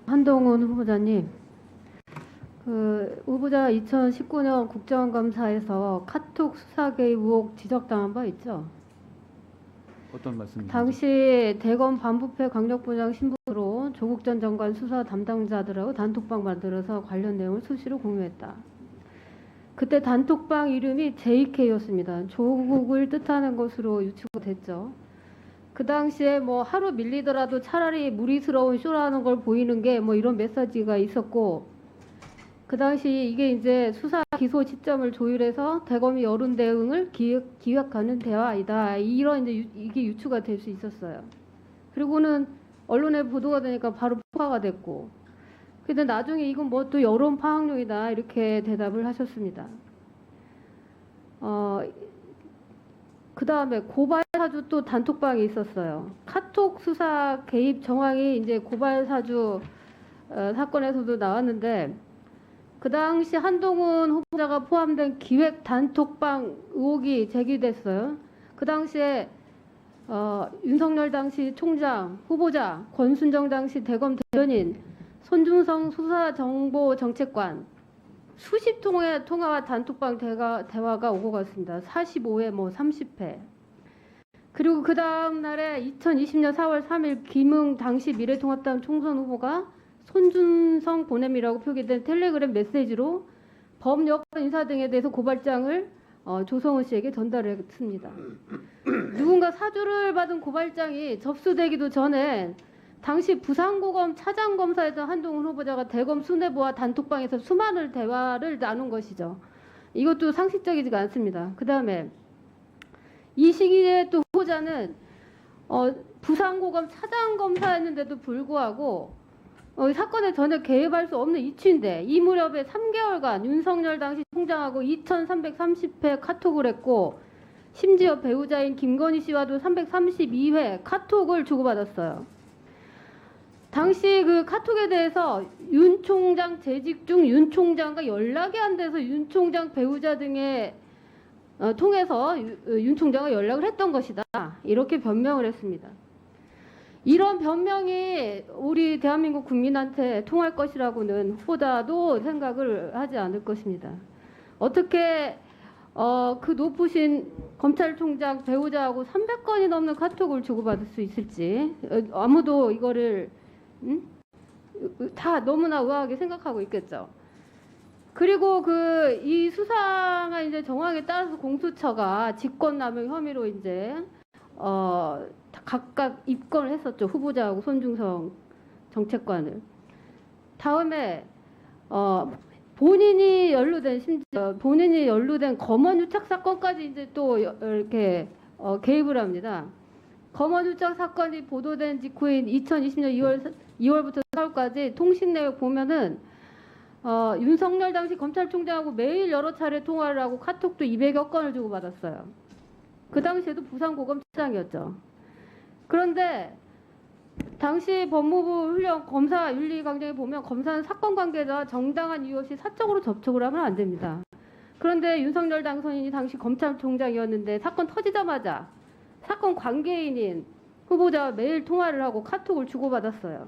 한동훈 후보자님, 그 후보자 2019년 국정감사에서 카톡 수사 개입 의혹 지적당한 바 있죠. 어떤 말씀이신지? 당시 대검 반부패 강력부장 신분으로 조국 전 장관 수사 담당자들하고 단톡방 만들어서 관련 내용을 수시로 공유했다. 그때 단톡방 이름이 JK였습니다. 조국을 뜻하는 것으로 유추가 됐죠. 그 당시에 뭐 하루 밀리더라도 차라리 무리스러운 쇼라는 걸 보이는 게 뭐 이런 메시지가 있었고, 그 당시 이게 이제 수사 기소 시점을 조율해서 대검이 여론 대응을 기획하는 대화이다, 이런 이제 이게 유추가 될 수 있었어요. 그리고는 언론에 보도가 되니까 바로 포괄가 됐고, 근데 나중에 이건 뭐 또 여론 파악용이다 이렇게 대답을 하셨습니다. 그 다음에 고발 사주 또 단톡방이 있었어요. 카톡 수사 개입 정황이 이제 고발 사주 사건에서도 나왔는데, 그 당시 한동훈 후보자가 포함된 기획 단톡방 의혹이 제기됐어요. 그 당시에 윤석열 당시 총장, 후보자, 권순정 당시 대검 대변인, 손준성 수사정보정책관 수십 통의 통화와 단톡방 대화가 오고 갔습니다. 45회, 뭐 30회. 그리고 그 다음 날에 2020년 4월 3일 김웅 당시 미래통합당 총선 후보가 손준성 보냄이라고 표기된 텔레그램 메시지로 범여권 인사 등에 대해서 고발장을 조성은 씨에게 전달했습니다. 누군가 사주를 받은 고발장이 접수되기도 전에 당시 부산고검 차장검사에서 한동훈 후보자가 대검 수뇌부와 단톡방에서 수많은 대화를 나눈 것이죠. 이것도 상식적이지가 않습니다. 그 다음에 이 시기에 또 후보자는 부산고검 차장검사였는데도 불구하고 사건에 전혀 개입할 수 없는 이치인데 이 무렵에 3개월간 윤석열 당시 총장하고 2330회 카톡을 했고, 심지어 배우자인 김건희 씨와도 332회 카톡을 주고받았어요. 당시 그 카톡에 대해서 윤 총장 재직 중 윤 총장과 연락이 안 돼서 윤 총장 배우자 등에 통해서 윤 총장과 연락을 했던 것이다, 이렇게 변명을 했습니다. 이런 변명이 우리 대한민국 국민한테 통할 것이라고는 후보자도 생각을 하지 않을 것입니다. 어떻게 그 높으신 검찰총장 배우자하고 300건이 넘는 카톡을 주고받을 수 있을지 아무도 이거를 다 너무나 의아하게 생각하고 있겠죠. 그리고 이 수사가 이제 정황에 따라서 공수처가 직권남용 혐의로 이제 각각 입건을 했었죠. 후보자하고 손준성 정책관을. 다음에 본인이 연루된 검언 유착 사건까지 이제 또 이렇게 개입을 합니다. 검언 유착 사건이 보도된 직후인 2020년 2월부터 4월까지 통신 내역 보면은 윤석열 당시 검찰총장하고 매일 여러 차례 통화를 하고 카톡도 200여 건을 주고받았어요. 그 당시에도 부산고검 차장이었죠. 그런데 당시 법무부 훈련 검사 윤리 강령에 보면 검사는 사건 관계자 정당한 이유 없이 사적으로 접촉을 하면 안 됩니다. 그런데 윤석열 당선인이 당시 검찰총장이었는데 사건 터지자마자 사건 관계인인 후보자와 매일 통화를 하고 카톡을 주고받았어요.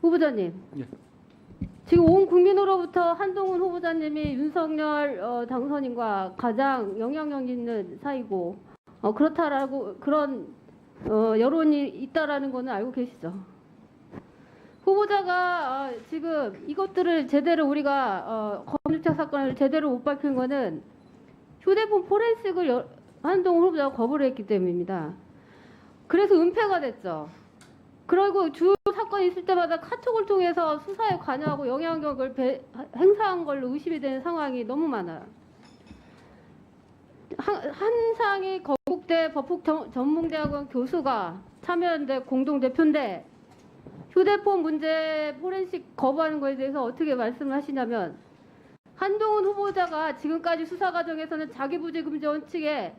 후보자님, 예. 지금 온 국민으로부터 한동훈 후보자님이 윤석열 당선인과 가장 영향력 있는 사이고 그렇다라고 그런 여론이 있다라는 거는 알고 계시죠? 후보자가 지금 이것들을 제대로 우리가 검유착 사건을 제대로 못 밝힌 거는 휴대폰 포렌식을 한동훈 후보자가 거부를 했기 때문입니다. 그래서 은폐가 됐죠. 그리고 주 사건이 있을 때마다 카톡을 통해서 수사에 관여하고 영향력을 행사한 걸로 의심이 되는 상황이 너무 많아요. 한상희 건국대 법학전문대학원 교수가 참여연대 공동대표인데 휴대폰 문제 포렌식 거부하는 것에 대해서 어떻게 말씀을 하시냐면, 한동훈 후보자가 지금까지 수사 과정에서는 자기부재금지 원칙에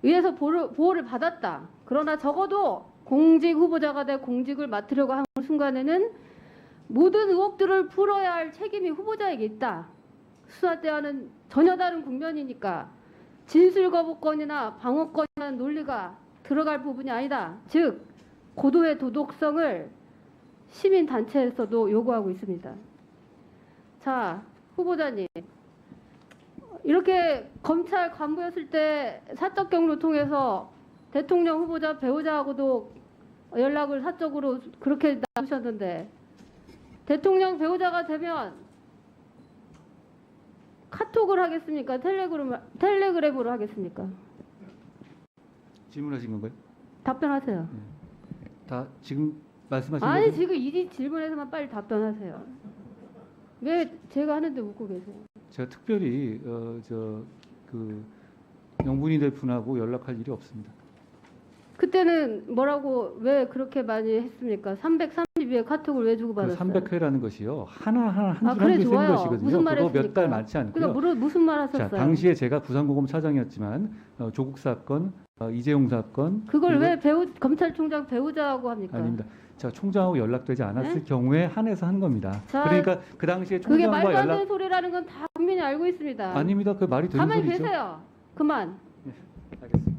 의해서 보호를 받았다. 그러나 적어도 공직 후보자가 돼 공직을 맡으려고 하는 순간에는 모든 의혹들을 풀어야 할 책임이 후보자에게 있다. 수사 때와는 전혀 다른 국면이니까 진술 거부권이나 방어권이라는 논리가 들어갈 부분이 아니다. 즉 고도의 도덕성을 시민 단체에서도 요구하고 있습니다. 자, 후보자님. 이렇게 검찰 간부였을 때 사적 경로 통해서 대통령 후보자 배우자하고도 연락을 사적으로 그렇게 나누셨는데 대통령 배우자가 되면 카톡을 하겠습니까? 텔레그램으로 하겠습니까? 질문하신 건가요? 답변하세요. 다 지금 말씀하신 아니 거죠? 지금 이 질문에서만 빨리 답변하세요. 왜 제가 하는데 웃고 계세요? 제가 특별히 그 영분이 될 분하고 연락할 일이 없습니다. 그때는 뭐라고 왜 그렇게 많이 했습니까? 332회 카톡을 왜 그 주고받았어요? 300회라는 것이요 하나하나 한 아, 줄 그래, 한 줄 좋아요. 센 것이거든요. 무슨 말 그거 몇 했습니까? 달 많지 않고요. 그러니까 무슨 말 자, 하셨어요? 당시에 제가 부산고검 차장이었지만 조국 사건, 이재용 사건 그걸 그리고 왜 검찰총장 배우자하고 합니까? 아닙니다. 자, 총장하고 연락되지 않았을 네? 경우에 한해서 한 겁니다. 자, 그러니까 그 당시에 그게 총장과 말도 안 연락 되는 소리라는 건 다 국민이 알고 있습니다. 아닙니다. 그 말이 되는 가만히 소리죠. 계세요. 그만. 알겠습니다.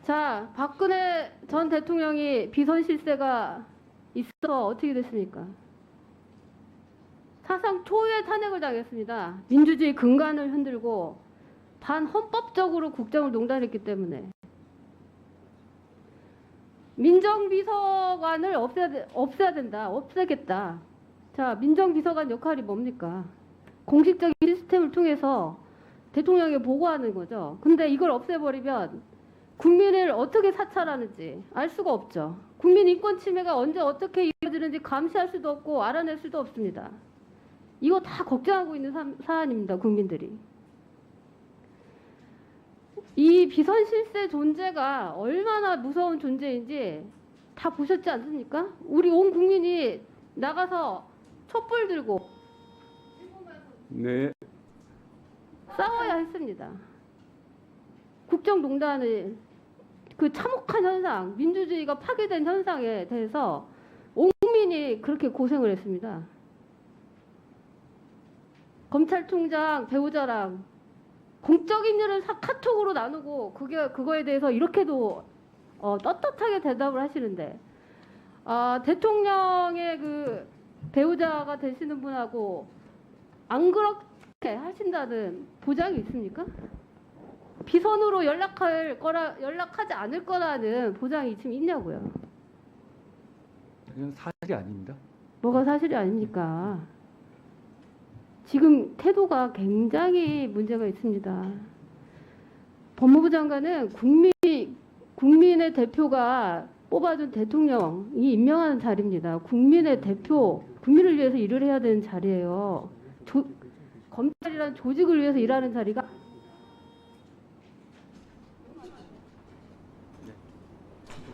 자, 박근혜 전 대통령이 비선 실세가 있어 어떻게 됐습니까? 사상 초유의 탄핵을 당했습니다. 민주주의 근간을 흔들고 반헌법적으로 국정을 농단했기 때문에 민정비서관을 없애야 된다. 없애겠다. 자, 민정비서관 역할이 뭡니까? 공식적인 시스템을 통해서 대통령에게 보고하는 거죠. 근데 이걸 없애버리면 국민을 어떻게 사찰하는지 알 수가 없죠. 국민 인권 침해가 언제 어떻게 이루어지는지 감시할 수도 없고 알아낼 수도 없습니다. 이거 다 걱정하고 있는 사안입니다. 국민들이. 이 비선 실세 존재가 얼마나 무서운 존재인지 다 보셨지 않습니까? 우리 온 국민이 나가서 촛불 들고 네. 싸워야 했습니다. 국정농단의 그 참혹한 현상, 민주주의가 파괴된 현상에 대해서 온 국민이 그렇게 고생을 했습니다. 검찰총장 배우자랑 공적인 일을 카톡으로 나누고 그거에 대해서 이렇게도 떳떳하게 대답을 하시는데 대통령의 그 배우자가 되시는 분하고 안 그렇게 하신다는 보장이 있습니까? 비선으로 연락하지 않을 거라는 보장이 지금 있냐고요. 이건 사실이 아닙니다. 뭐가 사실이 아닙니까? 지금 태도가 굉장히 문제가 있습니다. 법무부 장관은 국민의 대표가 뽑아준 대통령이 임명하는 자리입니다. 국민의 대표, 국민을 위해서 일을 해야 되는 자리예요. 검찰이라는 조직을 위해서 일하는 자리가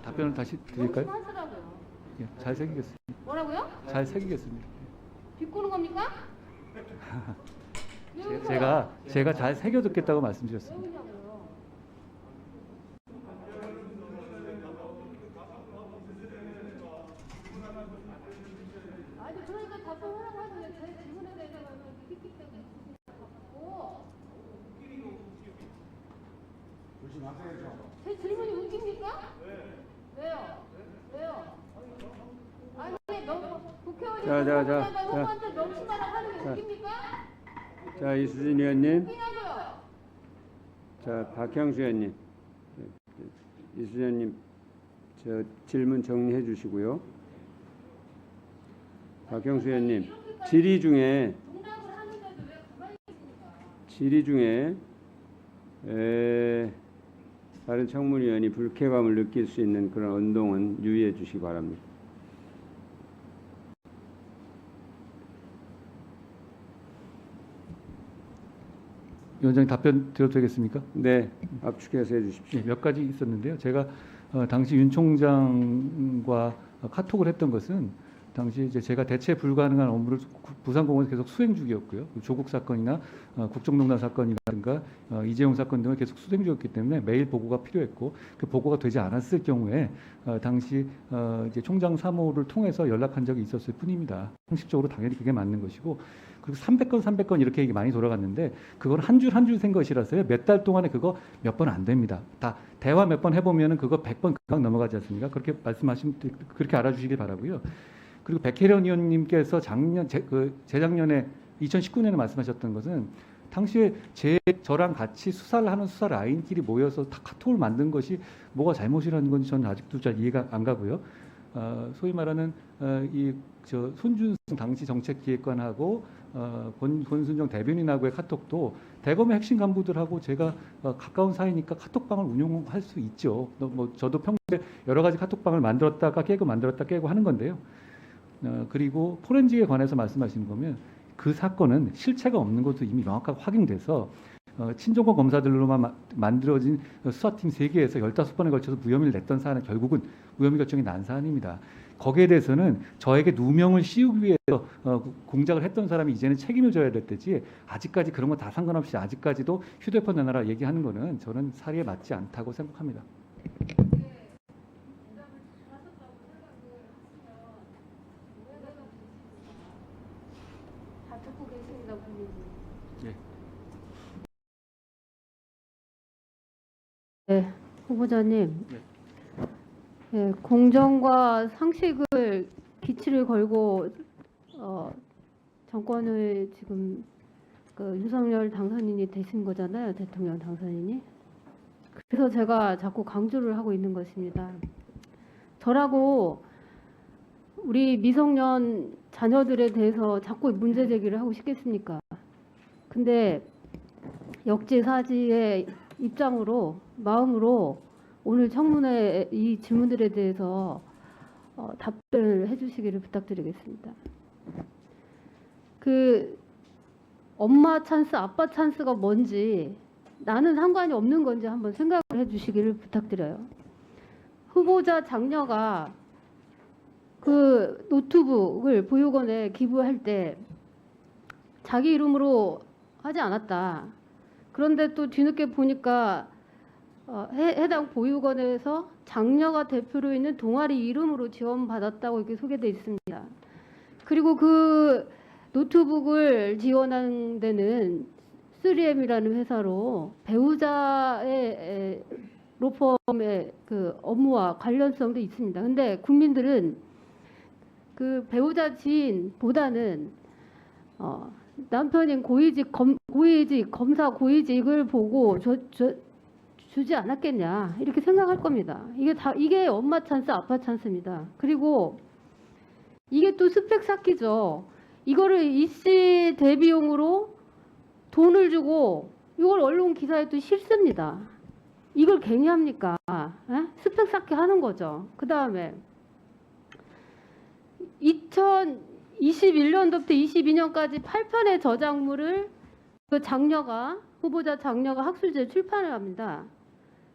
답변을 다시 드릴까요? 하시라고요. 예, 잘 새기겠습니다. 뭐라고요? 잘 새기겠습니다. 비꼬는 겁니까? 제가 잘 새겨 듣겠다고 말씀드렸습니다. 왜냐고요? 아니 그러니까 답변하라고 하는데 제 질문에 대해서는 킥킥 때문에 고 제 질문이 웃깁니까? 왜요? 왜요? 아니 너무 국회의원이 후보한테 명심하라고 하는 게 웃깁니까? 자, 이수진 의원님. 웃기냐고요? 자, 박형수 의원님. 이수진 의원님, 저 질문 정리해 주시고요. 박형수 의원님, 질의 중에 농담을 하는데도 왜 가만히 있습니까? 질의 중에 다른 청문위원이 불쾌감을 느낄 수 있는 그런 언동은 유의해 주시기 바랍니다. 위원장님 답변 드려도 되겠습니까? 네, 압축해서 해 주십시오. 몇 가지 있었는데요. 제가 당시 윤 총장과 카톡을 했던 것은 당시 이제 제가 대체 불가능한 업무를 부산공원에서 계속 수행 중이었고요. 조국 사건이나 국정농단 사건이라든가 이재용 사건 등을 계속 수행 중이었기 때문에 매일 보고가 필요했고 그 보고가 되지 않았을 경우에 당시 이제 총장 사무를 통해서 연락한 적이 있었을 뿐입니다. 형식적으로 당연히 그게 맞는 것이고 그리고 300건 이렇게 얘기 많이 돌아갔는데 그건 한 줄 한 줄 센 것이라서요. 몇 달 동안에 그거 몇 번 안 됩니다. 다 대화 몇 번 해보면은 그거 100번 금방 넘어가지 않습니까? 그렇게 말씀하시면 그렇게 알아주시기 바라고요. 그리고 백혜련 의원님께서 재작년에 2019년에 말씀하셨던 것은 당시에 저랑 같이 수사를 하는 수사 라인끼리 모여서 다 카톡을 만든 것이 뭐가 잘못이라는 건지 저는 아직도 잘 이해가 안 가고요. 소위 말하는 손준성 당시 정책기획관하고 권순정 대변인하고의 카톡도 대검의 핵심 간부들하고 제가 가까운 사이니까 카톡방을 운용할 수 있죠. 뭐 저도 평소에 여러 가지 카톡방을 만들었다가 깨고 하는 건데요. 그리고 포렌식에 관해서 말씀하시는 거면 그 사건은 실체가 없는 것도 이미 명확하게 확인돼서 친정권 검사들로만 만들어진 수사팀 3개에서 15번에 걸쳐서 무혐의를 냈던 사안은 결국은 무혐의 결정이 난 사안입니다. 거기에 대해서는 저에게 누명을 씌우기 위해서 공작을 했던 사람이 이제는 책임을 져야 될 때지, 아직까지 그런 거 다 상관없이 아직까지도 휴대폰 내놔라 얘기하는 거는 저는 사리에 맞지 않다고 생각합니다. 다 듣고 계십니다, 본인이. 예. 네, 후보자님. 네. 예, 공정과 상식을 기치를 걸고 정권을 지금 윤석열 당선인이 되신 거잖아요, 대통령 당선인이. 그래서 제가 자꾸 강조를 하고 있는 것입니다. 저라고 우리 미성년 자녀들에 대해서 자꾸 문제 제기를 하고 싶겠습니까? 근데 역지사지의 입장으로, 마음으로 오늘 청문회 이 질문들에 대해서 답변을 해주시기를 부탁드리겠습니다. 엄마 찬스, 아빠 찬스가 뭔지, 나는 상관이 없는 건지 한번 생각을 해주시기를 부탁드려요. 후보자 장녀가 노트북을 보육원에 기부할 때 자기 이름으로 하지 않았다. 그런데 또 뒤늦게 보니까 해당 보육원에서 장녀가 대표로 있는 동아리 이름으로 지원받았다고 이렇게 소개되어 있습니다. 그리고 그 노트북을 지원한 데는 3M이라는 회사로 배우자의 로펌의 업무와 관련성도 있습니다. 근데 국민들은 그 배우자 지인보다는 남편인 고위직 검사 고위직을 보고 주지 않았겠냐 이렇게 생각할 겁니다. 이게 엄마 찬스, 아빠 찬스입니다. 그리고 이게 또 스펙 쌓기죠. 이거를 이씨 대비용으로 돈을 주고 이걸 언론 기사에 또 실습니다. 이걸 괜히 합니까? 스펙 쌓기 하는 거죠. 그 다음에 2021년도부터 22년까지 8편의 저작물을 후보자 장녀가 학술지에 출판을 합니다.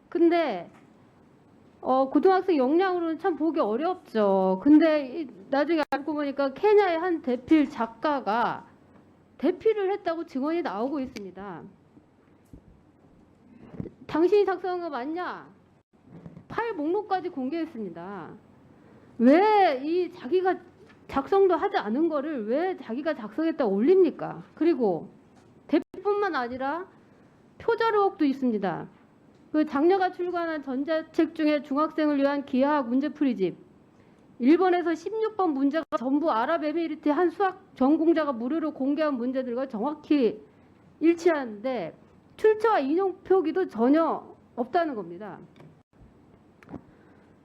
근데 고등학생 역량으로는 참 보기 어렵죠. 근데 나중에 알고 보니까 케냐의 한 대필 작가가 대필을 했다고 증언이 나오고 있습니다. 당신이 작성한 거 맞냐? 파일 목록까지 공개했습니다. 왜 자기가 작성도 하지 않은 거를 왜 자기가 작성했다고 올립니까? 그리고 대필뿐만 아니라 표절 의혹도 있습니다. 장녀가 출간한 전자책 중에 중학생을 위한 기하학 문제풀이집, 일본에서 16번 문제가 전부 아랍에미리트 한 수학 전공자가 무료로 공개한 문제들과 정확히 일치하는데 출처와 인용 표기도 전혀 없다는 겁니다.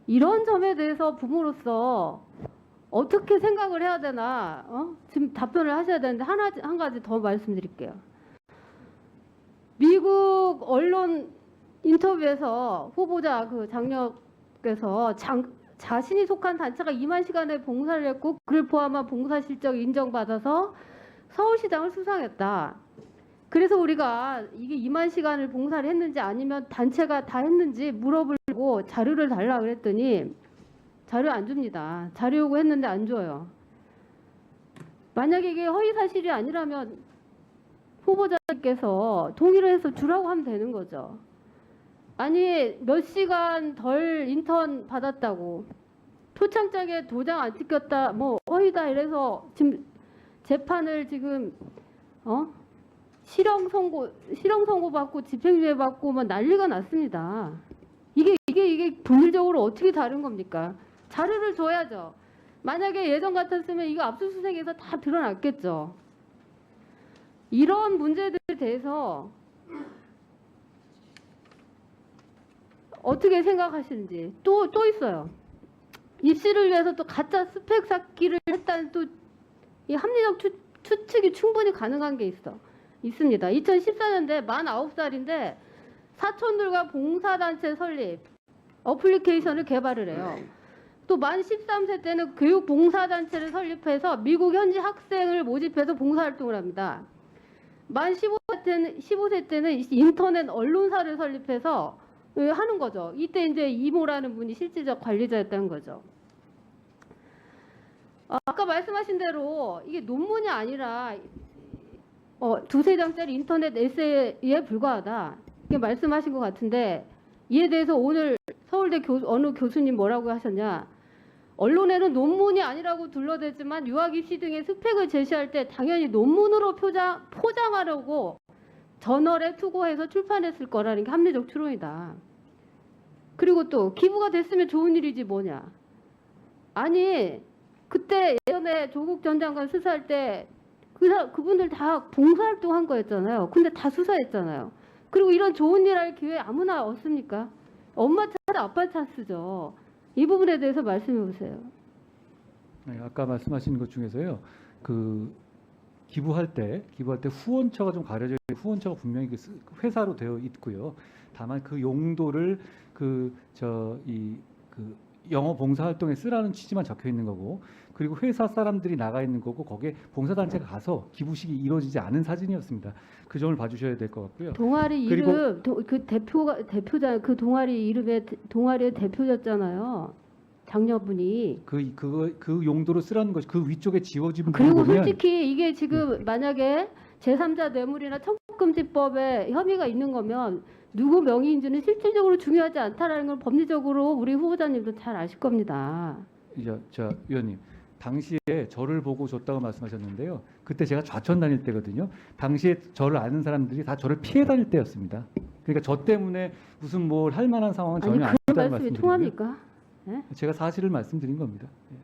이런 점에 대해서 부모로서 어떻게 생각을 해야 되나 지금 답변을 하셔야 되는데 한 가지 더 말씀드릴게요. 미국 언론 인터뷰에서 후보자 장녀께서 자신이 속한 단체가 2만 시간의 봉사를 했고 그를 포함한 봉사 실적을 인정받아서 서울시장을 수상했다. 그래서 우리가 이게 2만 시간을 봉사를 했는지 아니면 단체가 다 했는지 물어보려고 자료를 달라 그랬더니 자료 안 줍니다. 자료 요구했는데 안 줘요. 만약에 이게 허위 사실이 아니라면 후보자께서 동의를 해서 주라고 하면 되는 거죠. 아니 몇 시간 덜 인턴 받았다고 표창장에 도장 안 찍혔다 뭐 허위다 이래서 지금 재판을 지금 실형 선고 받고 집행유예 받고 막 난리가 났습니다. 이게 본질적으로 어떻게 다른 겁니까? 자료를 줘야죠. 만약에 예전 같았으면 이거 압수수색에서 다 드러났겠죠. 이런 문제들에 대해서 어떻게 생각하시는지. 또 있어요. 입시를 위해서 또 가짜 스펙 쌓기를 했다는 또 이 합리적 추측이 충분히 가능한 게 있습니다. 2014년대 만 9살인데 사촌들과 봉사단체 설립 어플리케이션을 개발을 해요. 또 만 13세 때는 교육 봉사단체를 설립해서 미국 현지 학생을 모집해서 봉사활동을 합니다. 만 15세 때는 인터넷 언론사를 설립해서 하는 거죠. 이때 이제 이모라는 분이 실질적 관리자였다는 거죠. 아까 말씀하신 대로 이게 논문이 아니라 두세 장짜리 인터넷 에세이에 불과하다. 이렇게 말씀하신 것 같은데 이에 대해서 오늘 서울대 어느 교수님 뭐라고 하셨냐. 언론에는 논문이 아니라고 둘러대지만 유학 입시 등의 스펙을 제시할 때 당연히 논문으로 포장하려고 저널에 투고해서 출판했을 거라는 게 합리적 추론이다. 그리고 또 기부가 됐으면 좋은 일이지 뭐냐. 아니 그때 예전에 조국 전 장관 수사할 때 그분들 다 봉사활동한 거였잖아요. 근데 다 수사했잖아요. 그리고 이런 좋은 일 할 기회 아무나 없습니까? 엄마 찬스, 아빠 찬스죠. 이 부분에 대해서 말씀해 보세요. 네, 아까 말씀하신 것 중에서요. 그 기부할 때 후원처가 좀 가려져 있는 후원처가 분명히 회사로 되어 있고요. 다만 그 용도를 영어 봉사활동에 쓰라는 취지만 적혀 있는 거고, 그리고 회사 사람들이 나가 있는 거고, 거기에 봉사단체가 가서 기부식이 이루어지지 않은 사진이었습니다. 그 점을 봐주셔야 될 것 같고요. 동아리 이름 그 대표자 그 동아리 이름에 동아리의 대표였잖아요. 장녀분이. 그 용도로 쓰라는 것이 그 위쪽에 지워진 그리고 부분을 보면 솔직히 이게 지금 만약에 제3자 뇌물이나 청구금지법에 혐의가 있는 거면 누구 명의인지는 실질적으로 중요하지 않다라는 걸 법리적으로 우리 후보자님도 잘 아실 겁니다. 자 위원님, 당시에 저를 보고 줬다고 말씀하셨는데요. 그때 제가 좌천 다닐 때거든요. 당시에 저를 아는 사람들이 다 저를 피해 다닐 때였습니다. 그러니까 저 때문에 무슨 뭘 할 만한 상황은 아니 전혀 그런 아니다는 말씀이 말씀드리고요. 통합니까? 네? 제가 사실을 말씀드린 겁니다. 예.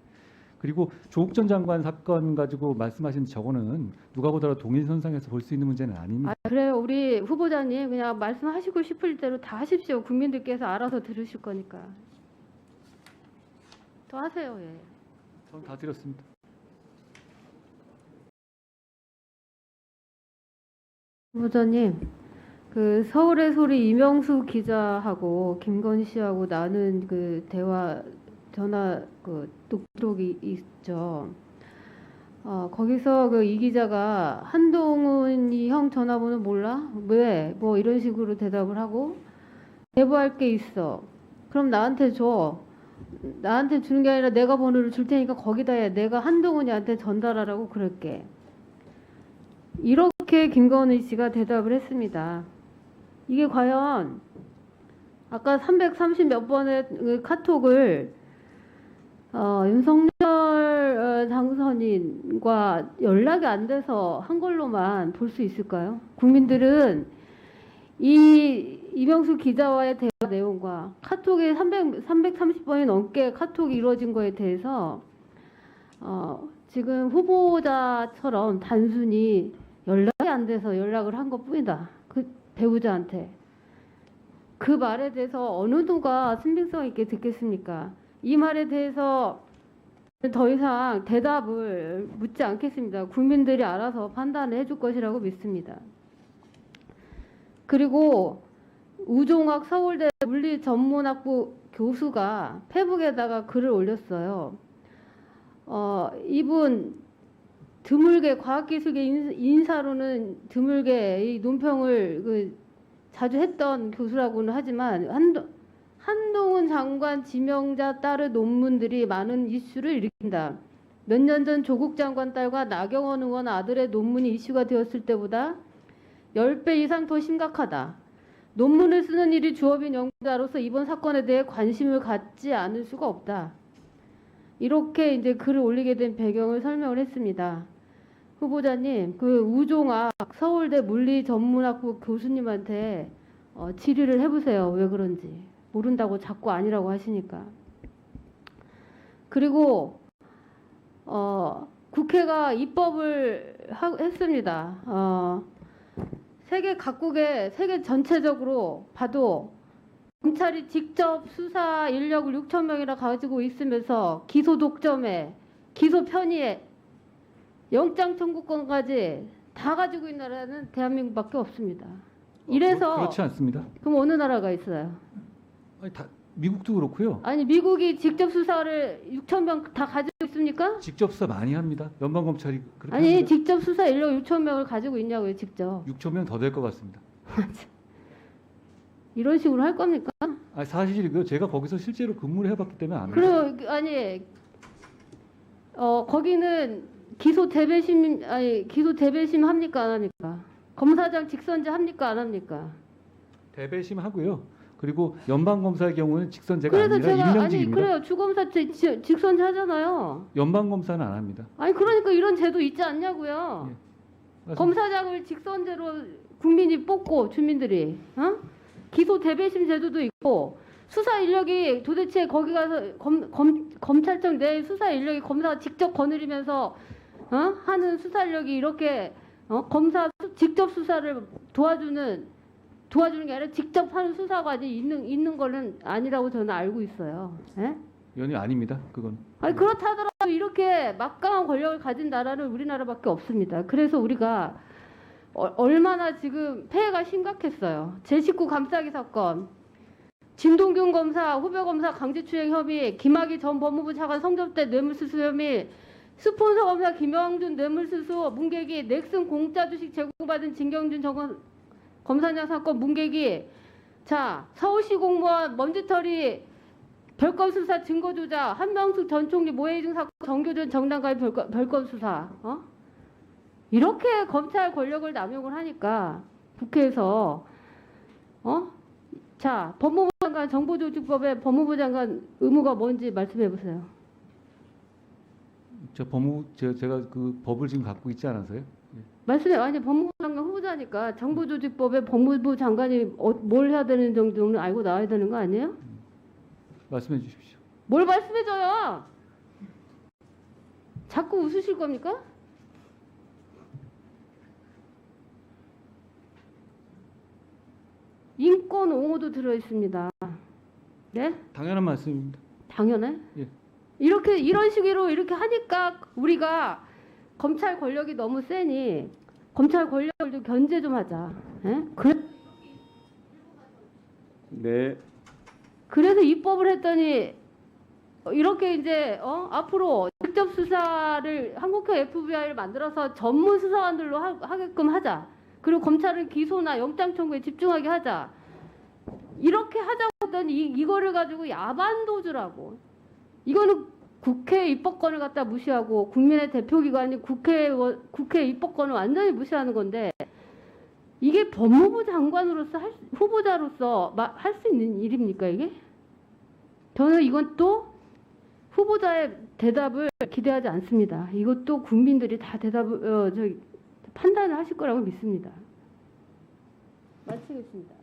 그리고 조국 전 장관 사건 가지고 말씀하신 저거는 누가 보더라도 동일선상에서 볼 수 있는 문제는 아닙니다. 그래요. 우리 후보자님 그냥 말씀하시고 싶을 대로 다 하십시오. 국민들께서 알아서 들으실 거니까. 더 하세요. 예. 저는 다 드렸습니다. 후보자님, 그 서울의 소리 이명수 기자하고 김건희 씨하고 나눈 그 대화 전화 그 녹취록이 있죠. 거기서 그 이 기자가 한동훈이 형 전화번호 몰라? 왜? 뭐 이런 식으로 대답을 하고 제보할 게 있어. 그럼 나한테 줘. 나한테 주는 게 아니라 내가 번호를 줄 테니까 거기다 해. 내가 한동훈이한테 전달하라고 그럴게. 이렇게 김건희 씨가 대답을 했습니다. 이게 과연 아까 330 몇 번의 그 카톡을 윤석열 당선인과 연락이 안 돼서 한 걸로만 볼 수 있을까요? 국민들은 이 이명수 기자와의 대화 내용과 카톡에 330번이 넘게 카톡이 이루어진 거에 대해서 지금 후보자처럼 단순히 연락이 안 돼서 연락을 한 것뿐이다. 그 배우자한테. 그 말에 대해서 어느 누가 신빙성 있게 듣겠습니까? 이 말에 대해서 더 이상 대답을 묻지 않겠습니다. 국민들이 알아서 판단을 해줄 것이라고 믿습니다. 그리고 우종학 서울대 물리전문학부 교수가 페북에다가 글을 올렸어요. 이분 드물게 과학기술계 인사로는 드물게 이 논평을 자주 했던 교수라고는 하지만 한동훈 장관 지명자 딸의 논문들이 많은 이슈를 일으킨다. 몇 년 전 조국 장관 딸과 나경원 의원 아들의 논문이 이슈가 되었을 때보다 10배 이상 더 심각하다. 논문을 쓰는 일이 주업인 연구자로서 이번 사건에 대해 관심을 갖지 않을 수가 없다. 이렇게 이제 글을 올리게 된 배경을 설명을 했습니다. 후보자님, 그 우종학 서울대 물리전문학부 교수님한테 질의를 해보세요. 왜 그런지. 모른다고 자꾸 아니라고 하시니까. 그리고 국회가 입법을 했습니다. 세계 각국의 세계 전체적으로 봐도 검찰이 직접 수사 인력을 6천 명이나 가지고 있으면서 기소 독점에 기소 편의에 영장 청구권까지 다 가지고 있는 나라는 대한민국밖에 없습니다. 이래서 그렇지 않습니다. 그럼 어느 나라가 있어요? 아니, 다 미국도 그렇고요. 아니 미국이 직접 수사를 6천 명 다 가지고 있습니까? 직접 수사 많이 합니다. 연방 검찰이 그렇게 아니 합니다. 직접 수사 인력 6천 명을 가지고 있냐고요, 직접. 6천 명 더 될 것 같습니다. 이런 식으로 할 겁니까? 아니, 사실이고요. 제가 거기서 실제로 근무를 해봤기 때문에 압니다. 그리고 아니 거기는 기소 대배심 합니까 안 합니까? 검사장 직선제 합니까 안 합니까? 대배심 하고요. 그리고 연방 검사의 경우는 직선제가 그래서 아니라 제가 아니 임명직입니다. 그래요 주검사 직선제 하잖아요. 연방 검사는 안 합니다. 아니 그러니까 이런 제도 있지 않냐고요. 예. 맞습니다. 검사장을 직선제로 국민이 뽑고 주민들이 기소 대배심 제도도 있고 수사 인력이 도대체 거기 가서 검찰청 내 수사 인력이 검사가 직접 거느리면서 하는 수사 인력이 이렇게 검사 직접 수사를 도와주는 게 아니라 직접 하는 수사관이 있는 거는 아니라고 저는 알고 있어요. 예? 연이 아닙니다. 그건. 아니 그렇다더라도 이렇게 막강한 권력을 가진 나라는 우리나라밖에 없습니다. 그래서 우리가 얼마나 지금 폐해가 심각했어요. 제19 감싸기 사건, 진동균 검사, 후배 검사 강제추행 혐의, 김학의 전 법무부 차관 성접대 뇌물수수 혐의, 스폰서 검사 김영준 뇌물수수, 문계기, 넥슨 공짜 주식 제공받은 진경준 검사장 사건 문계기, 자 서울시 공무원 먼지털이 별건 수사 증거 조작, 한명숙 전 총리 모해이중 사건 정교전 정당과의 별건 수사, 이렇게 검찰 권력을 남용을 하니까 국회에서 자 법무부 장관 정보조직법에 법무부 장관 의무가 뭔지 말씀해 보세요. 제가 그 법을 지금 갖고 있지 않아서요. 말씀해 아니 법무부 장관 후보자니까 정보조직법에 법무부 장관이 뭘 해야 되는 정도는 알고 나와야 되는 거 아니에요? 말씀해 주십시오. 뭘 말씀해 줘요? 자꾸 웃으실 겁니까? 인권 옹호도 들어 있습니다. 네? 당연한 말씀입니다. 당연해? 예. 이런 식으로 이렇게 하니까 우리가 검찰 권력이 너무 세니 검찰 권력을 좀 견제 좀 하자. 예? 네. 그래서 입법을 했더니 이렇게 이제 앞으로 직접 수사를 한국형 FBI를 만들어서 전문 수사관들로 하게끔 하자. 그리고 검찰은 기소나 영장 청구에 집중하게 하자. 이렇게 하자고 했더니 이거를 가지고 야반도주라고. 이거는 국회 입법권을 갖다 무시하고 국민의 대표기관인 국회 입법권을 완전히 무시하는 건데 이게 법무부 장관으로서 후보자로서 할 수 있는 일입니까 이게? 저는 이건 또 후보자의 대답을 기대하지 않습니다. 이것도 국민들이 다 판단을 하실 거라고 믿습니다. 마치겠습니다.